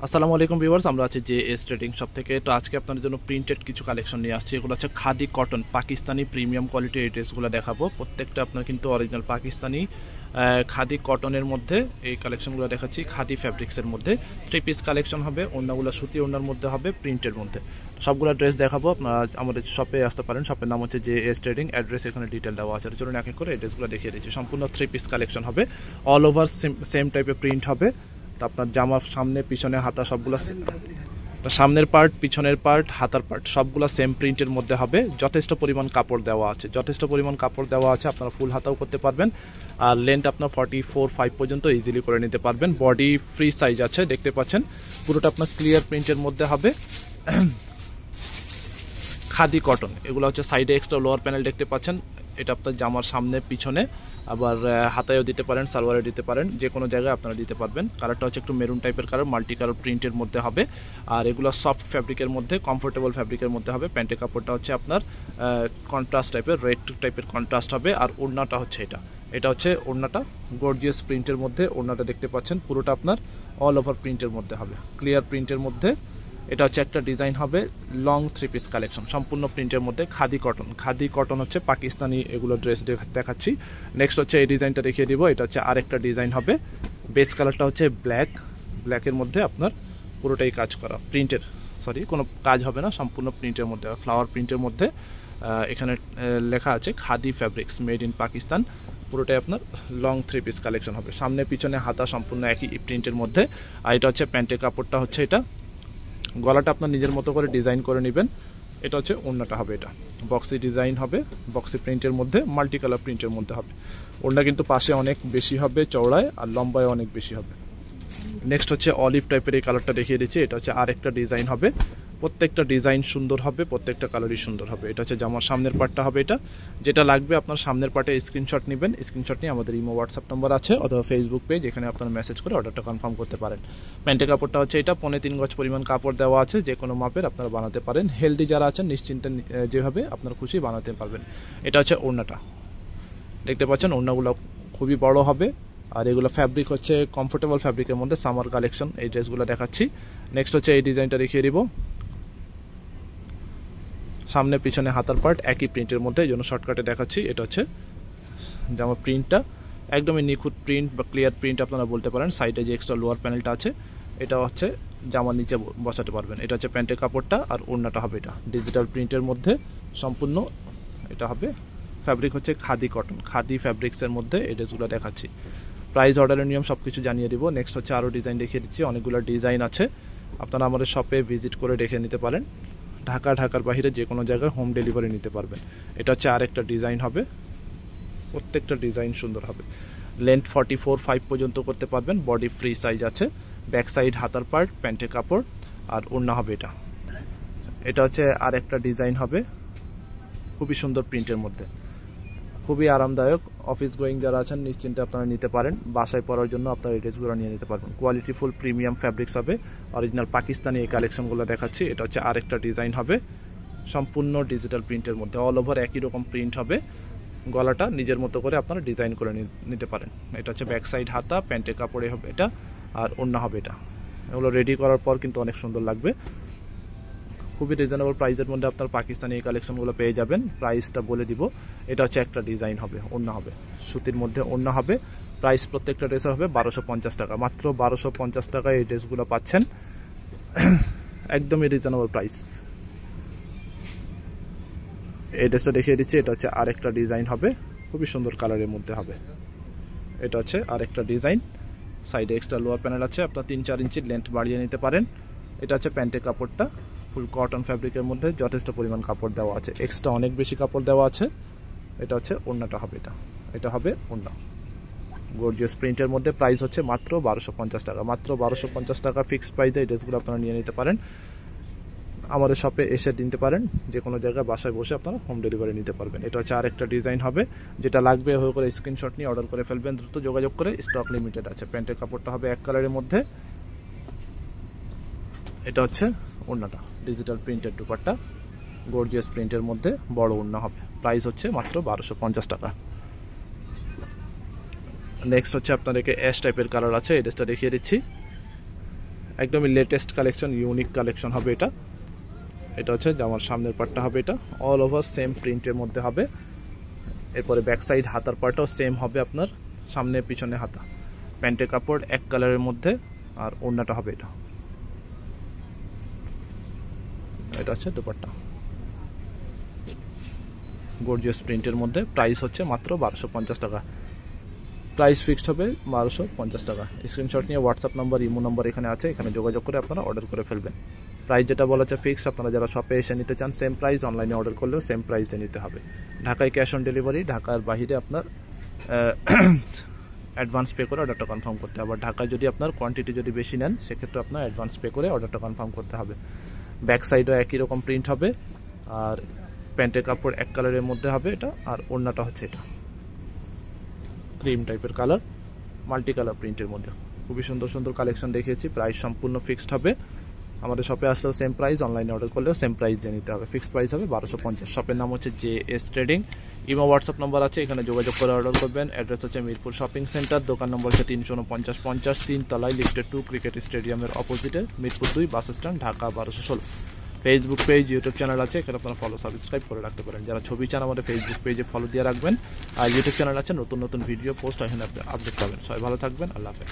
আসসালামু আলাইকুম ভিউয়ার্স, আমরা আছি যে এস ট্রেডিং শপ থেকে। তো আজকে আপনাদের জন্য প্রিন্টেড কিছু কালেকশন নিয়ে আসছি। এগুলো হচ্ছে খাদি কটন পাকিস্তানি প্রিমিয়াম কোয়ালিটির এই ড্রেসগুলো দেখাবো। প্রত্যেকটা আপনার কিন্তু অরিজিনাল পাকিস্তানি খাদি কটনের মধ্যে এই কালেকশনগুলো দেখাচ্ছি। খাদি ফ্যাব্রিক্সের মধ্যে 3 পিস কালেকশন হবে, ওড়নাগুলো সুতি ওড়নার মধ্যে হবে, প্রিন্টের মধ্যে সবগুলো ড্রেস দেখাবো। আপনারা আমাদের শপে আসতে পারেন। শপের নাম হচ্ছে যে এস ট্রেডিং, অ্যাড্রেস এখানে ডিটেল দেওয়া আছে। চলুন এক এক করে এই ড্রেসগুলো দেখিয়ে দিচ্ছি। সম্পূর্ণ 3 পিস কালেকশন হবে, অল ওভার সেম টাইপের প্রিন্ট হবে। আপনার জামার সামনে পিছনে হাতা সবগুলো সামনের পার্ট পিছনের পার্ট হাতার পার্ট সবগুলো সেম প্রিন্টের মধ্যে হবে। যথেষ্ট পরিমাণ কাপড় দেওয়া আছে, আপনারা ফুল হাতাও করতে পারবেন। আর লেন্থ আপনার 44-5 পর্যন্ত ইজিলি করে নিতে পারবেন। বডি ফ্রি সাইজ আছে, দেখতে পাচ্ছেন। পুরোটা আপনার ক্লিয়ার প্রিন্টের মধ্যে হবে। খাদি কটন, এগুলো হচ্ছে সাইডে এক্সট্রা লোয়ার প্যানেল দেখতে পাচ্ছেন। এটা আপনার জামার সামনে পিছনে, আবার হাতায়ও দিতে পারেন, সালোয়ারে দিতে পারেন, যে কোনো জায়গায় আপনারা দিতে পারবেন। কালারটা হচ্ছে একটু মেরুন টাইপের কালার, মাল্টি কালার প্রিন্টের মধ্যে হবে। আর এগুলো সফট ফ্যাব্রিকের মধ্যে, কমফোর্টেবল ফ্যাব্রিকের মধ্যে হবে। প্যান্টের কাপড়টা হচ্ছে আপনার কন্ট্রাস্ট টাইপের, রেড টাইপের কন্ট্রাস্ট হবে। আর ওড়নাটা হচ্ছে এটা হচ্ছে ওড়নাটা গর্জিয়াস প্রিন্টের মধ্যে। ওড়নাটা দেখতে পাচ্ছেন পুরোটা আপনার অল ওভার প্রিন্টের মধ্যে হবে, ক্লিয়ার প্রিন্টের মধ্যে। এটা হচ্ছে একটা ডিজাইন হবে, লং 3 পিস কালেকশন, সম্পূর্ণ প্রিন্টের মধ্যে। খাদি কটন হচ্ছে পাকিস্তানি এগুলো ড্রেস দেখাচ্ছি। নেক্সট হচ্ছে এই ডিজাইনটা দেখিয়ে দিব। এটা হচ্ছে আরেকটা ডিজাইন হবে। বেস কালারটা হচ্ছে ব্ল্যাকের মধ্যে আপনার পুরোটাই কাজ করা প্রিন্টের, কোনো কাজ হবে না, সম্পূর্ণ প্রিন্টের মধ্যে, ফ্লাওয়ার প্রিন্টের মধ্যে। এখানে লেখা আছে khadi fabrics made in Pakistan. পুরোটাই আপনার লং 3 পিস কালেকশন হবে। সামনে পিছনে হাতা সম্পূর্ণ একই প্রিন্টের মধ্যে। আর এটা হচ্ছে প্যান্টের কাপড়টা হচ্ছে এটা। গলাটা আপনার নিজের মতো করে ডিজাইন করে নেবেন। এটা হচ্ছে ওড়নাটা হবে, এটা বক্সি ডিজাইন হবে, বক্সি প্রিন্টের মধ্যে, মাল্টি কালার প্রিন্টের মধ্যে হবে। ওড়না কিন্তু পাশে অনেক বেশি হবে চওড়ায়, আর লম্বায় অনেক বেশি হবে। নেক্সট হচ্ছে অলিভ টাইপের এই কালারটা দেখিয়ে দিচ্ছি। এটা হচ্ছে আরেকটা ডিজাইন হবে। প্রত্যেকটা ডিজাইন সুন্দর হবে, প্রত্যেকটা কালারই সুন্দর হবে। এটা হচ্ছে জামার সামনের পার্টটা হবে। এটা যেটা লাগবে আপনার সামনের পার্টে স্ক্রিনশট নেবেন। স্ক্রিনশট নিয়ে আমাদের ইমো হোয়াটসঅ্যাপ নাম্বার আছে, অথবা ফেসবুক পেজ, এখানে আপনারা মেসেজ করে অর্ডারটা কনফার্ম করতে পারেন। প্যান্টের কাপড়টা হচ্ছে এটা, 3.25 গজ পরিমাণ কাপড় দেওয়া আছে, যে কোনো মাপের আপনারা বানাতে পারেন। হেলদি যারা আছেন নিশ্চিন্তে যেভাবে আপনার খুশি বানাতে পারবেন। এটা হচ্ছে ওড়নাটা, দেখতে পাচ্ছেন। ওড়নাগুলো খুবই বড় হবে। আর এগুলো ফ্যাব্রিক হচ্ছে কমফোর্টেবল ফ্যাব্রিকের মধ্যে, সামার কালেকশন এই ড্রেসগুলো দেখাচ্ছি। নেক্সট হচ্ছে এই ডিজাইনটা দেখিয়ে দিব। সামনে পিছনে হাতার পার্ট একই প্রিন্টের মধ্যে, এই জন্য শর্টকাটে দেখাচ্ছি। এটা হচ্ছে জামা প্রিন্টটা, একদমই নিখুঁত প্রিন্ট বা ক্লিয়ার প্রিন্ট আপনারা বলতে পারেন। সাইডে যে এক্সট্রা লোয়ার প্যানেলটা আছে, এটা হচ্ছে জামার নিচে বসাতে পারবেন। এটা হচ্ছে প্যান্টের কাপড়টা, আর ওড়নাটা হবে এটা ডিজিটাল প্রিন্টের মধ্যে সম্পূর্ণ। এটা হবে ফ্যাব্রিক হচ্ছে খাদি কটন, খাদি ফ্যাব্রিক্সের মধ্যে এই ড্রেসগুলো দেখাচ্ছি। প্রাইস, অর্ডারের নিয়ম সব কিছু জানিয়ে দিব। নেক্সট হচ্ছে আরও ডিজাইন দেখিয়ে দিচ্ছি। অনেকগুলো ডিজাইন আছে, আপনারা আমাদের শপে ভিজিট করে দেখে নিতে পারেন। ঢাকার বাইরে যে কোনো জায়গায় হোম ডেলিভারি নিতে পারবেন। এটা হচ্ছে আরেকটা ডিজাইন হবে, প্রত্যেকটা ডিজাইন সুন্দর হবে। লেন্থ 44-5 পর্যন্ত করতে পারবেন। বডি ফ্রি সাইজ আছে। ব্যাক সাইড হাতার পার্ট, প্যান্টের কাপড়, আর ওড়না হবে এটা। এটা হচ্ছে আরেকটা ডিজাইন হবে, খুবই সুন্দর প্রিন্টের মধ্যে, খুবই আরামদায়ক। অফিস গোয়িং যারা আছেন নিশ্চিন্তে আপনারা নিতে পারেন। বাসায় পরার জন্য আপনারা এই ড্রেসগুলো নিয়ে নিতে পারবেন। কোয়ালিটিফুল প্রিমিয়াম ফ্যাব্রিক্স হবে, অরিজিনাল পাকিস্তানি এই কালেকশনগুলো দেখাচ্ছি। এটা হচ্ছে আরেকটা ডিজাইন হবে, সম্পূর্ণ ডিজিটাল প্রিন্টের মধ্যে, অল ওভার একই রকম প্রিন্ট হবে। গলাটা নিজের মতো করে আপনারা ডিজাইন করে নিতে পারেন। এটা হচ্ছে ব্যাক সাইড হাতা, প্যান্টের কাপড়ে হবে এটা, আর ওড়না হবে এটা। এগুলো রেডি করার পর কিন্তু অনেক সুন্দর লাগবে। খুবই রিজনেবল প্রাইসের মধ্যে আপনার পাকিস্তানি এই কালেকশনগুলো পেয়ে যাবেন। প্রাইসটা বলে দিব। এটা হচ্ছে একটা ডিজাইন হবে, ওড়না হবে সুতির মধ্যে, ওড়না হবে। প্রাইস প্রত্যেকটা ড্রেসের হবে 1250 টাকা, মাত্র 1250 টাকায় এই ড্রেসগুলো পাচ্ছেন। একদমই রিজনেবল প্রাইস। এই ড্রেসটা দেখিয়ে দিচ্ছি। এটা হচ্ছে আরেকটা ডিজাইন হবে, খুবই সুন্দর কালারের মধ্যে হবে। এটা হচ্ছে আরেকটা ডিজাইন। সাইডে এক্সট্রা লোয়ার প্যানেল আছে, আপনার 3-4 ইঞ্চি লেন্থ বাড়িয়ে নিতে পারেন। এটা হচ্ছে প্যান্টের কাপড়টা, ফুল কটন ফ্যাব্রিকের মধ্যে, যথেষ্ট পরিমাণ কাপড় দেওয়া আছে, এক্সট্রা অনেক বেশি কাপড় দেওয়া আছে। এটা হচ্ছে ওড়নাটা হবে এটা হবে ওড়না গর্জিয়াস প্রিন্টের মধ্যে। প্রাইস হচ্ছে মাত্র 1250 টাকা, মাত্র 1250 টাকা ফিক্সড প্রাইসে এই ড্রেসগুলো আপনারা নিয়ে নিতে পারেন। আমাদের শপে এসে নিতে পারেন, যে কোনো জায়গায় বাসায় বসে আপনারা হোম ডেলিভারি নিতে পারবেন। এটা হচ্ছে আরেকটা ডিজাইন হবে, যেটা লাগবে হয়ে করে স্ক্রিনশট নিয়ে অর্ডার করে ফেলবেন, দ্রুত যোগাযোগ করে, স্টক লিমিটেড আছে। প্যান্টের কাপড়টা হবে এক কালারের মধ্যে। এটা হচ্ছে ওড়নাটা, ডিজিটাল প্রিন্টের দুপাট্টা, গর্জিয়াস প্রিন্টের মধ্যে, বড় ওড়না হবে। প্রাইস হচ্ছে মাত্র 1250 টাকা। নেক্সট হচ্ছে আপনাদেরকে অ্যাশ টাইপের কালার আছে, এই ড্রেসটা দেখিয়ে দিচ্ছি। একদমই লেটেস্ট কালেকশন, ইউনিক কালেকশন হবে এটা। এটা হচ্ছে জামার সামনের পার্টটা হবে, এটা অল ওভার সেম প্রিন্টের মধ্যে হবে। এরপরে ব্যাক সাইড হাতার পার্টটাও সেম হবে আপনার, সামনে পিছনে হাতা। প্যান্টের কাপড় এক কালারের মধ্যে, আর ওড়নাটা হবে এটা। এটা হচ্ছে দুপাট্টা, গর্জিয়াস প্রিন্টের মধ্যে। প্রাইস হচ্ছে মাত্র 1250 টাকা। প্রাইস ফিক্সড হবে 1250 টাকা। স্ক্রিনশট নিয়ে হোয়াটসঅ্যাপ নাম্বার, ইমো নাম্বার এখানে আছে, এখানে যোগাযোগ করে আপনারা অর্ডার করে ফেলবেন। প্রাইস যেটা বলা হচ্ছে ফিক্সড। আপনারা যারা শপে এসে নিতে চান সেম প্রাইস, অনলাইনে অর্ডার করলেও সেম প্রাইসে নিতে হবে। ঢাকায় ক্যাশ অন ডেলিভারি, ঢাকার বাইরে আপনার অ্যাডভান্স পে করে অর্ডারটা কনফার্ম করতে হবে। আর ঢাকায় যদি আপনার কোয়ান্টিটি যদি বেশি নেন সেক্ষেত্রে আপনার অ্যাডভান্স পে করে অর্ডারটা কনফার্ম করতে হবে। ব্যাক সাইডও একই রকম প্রিন্ট হবে, আর প্যান্টের কাপড় এক কালারের মধ্যে হবে এটা। আর ওড়নাটা হচ্ছে এটা ক্রিম টাইপের কালার, মাল্টি কালার প্রিন্টের মধ্যে। খুবই সুন্দর সুন্দর কালেকশন দেখিয়েছি। প্রাইস সম্পূর্ণ ফিক্সড হবে। আমাদের শপে আসলেও সেম প্রাইস, অনলাইনে অর্ডার করলেও সেম প্রাইস দিয়ে নিতে হবে। ফিক্সড প্রাইস হবে 1250। শপের নাম হচ্ছে JS trading. Imo WhatsApp number আছে, এখানে যোগাযোগ করে অর্ডার করবেন। অ্যাড্রেস হচ্ছে মিরপুর শপিং সেন্টার, দোকান নম্বর হচ্ছে 34950, 3 তলায়, লিফটেড 2, ক্রিকেট স্টেডিয়ামের অপোজিটে, Mirpur 2 bus stand, Dhaka 1216। Facebook page, YouTube channel আছে, এখানে আপনারা ফলো সাবস্ক্রাইব করে রাখতে পারেন। যারা ছবি চান আমাদের ফেসবুক পেজে ফলো দিয়ে রাখবেন। আর ইউটিউব চ্যানেল আছে, নতুন নতুন ভিডিও পোস্ট এখানে আপডেট পাবেন। সবাই ভালো থাকবেন, আল্লাহ হাফেজ।